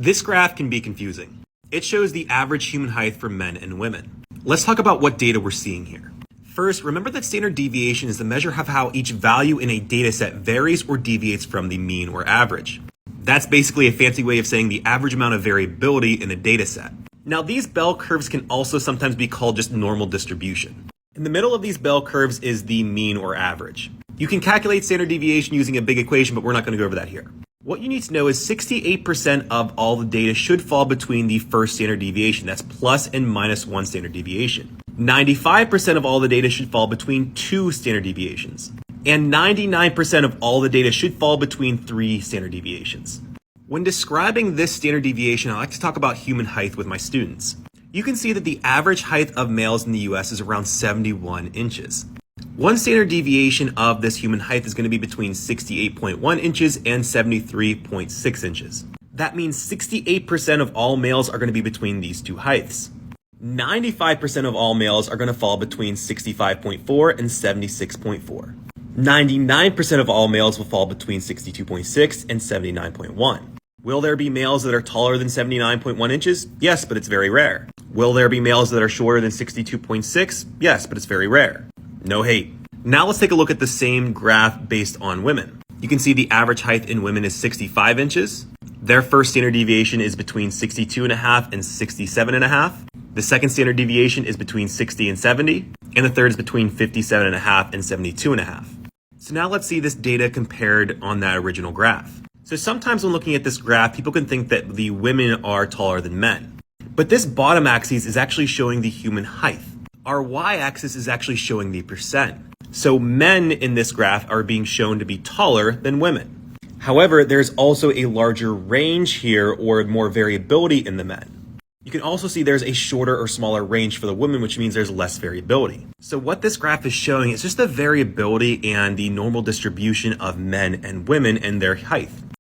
This graph can be confusing. It shows the average human height for men and women. Let's talk about what data we're seeing here. First, remember that standard deviation is the measure of how each value in a data set varies or deviates from the mean or average. That's basically a fancy way of saying the average amount of variability in a data set. Now, these bell curves can also sometimes be called just normal distribution. In the middle of these bell curves is the mean or average. You can calculate standard deviation using a big equation, but we're not going to go over that here. What you need to know is 68% of all the data should fall between the first standard deviation. That's plus and minus 1 standard deviation. 95% of all the data should fall between 2 standard deviations. And 99% of all the data should fall between 3 standard deviations. When describing this standard deviation, I like to talk about human height with my students. You can see that the average height of males in the US is around 71 inches. One standard deviation of this human height is going to be between 68.1 inches and 73.6 inches. That means 68% of all males are going to be between these two heights. 95% of all males are going to fall between 65.4 and 76.4. 99% of all males will fall between 62.6 and 79.1. Will there be males that are taller than 79.1 inches? Yes, but it's very rare. Will there be males that are shorter than 62.6? Yes, but it's very rare. No hate. Now let's take a look at the same graph based on women. You can see the average height in women is 65 inches. Their first standard deviation is between 62.5 and 67.5. The second standard deviation is between 60 and 70. And the third is between 57.5 and 72.5. So now let's see this data compared on that original graph. So sometimes when looking at this graph, people can think that the women are taller than men. But this bottom axis is actually showing the human height. Our y-axis is actually showing the percent. So men in this graph are being shown to be taller than women. However, there's also a larger range here or more variability in the men. You can also see there's a shorter or smaller range for the women, which means there's less variability. So what this graph is showing is just the variability and the normal distribution of men and women and their height.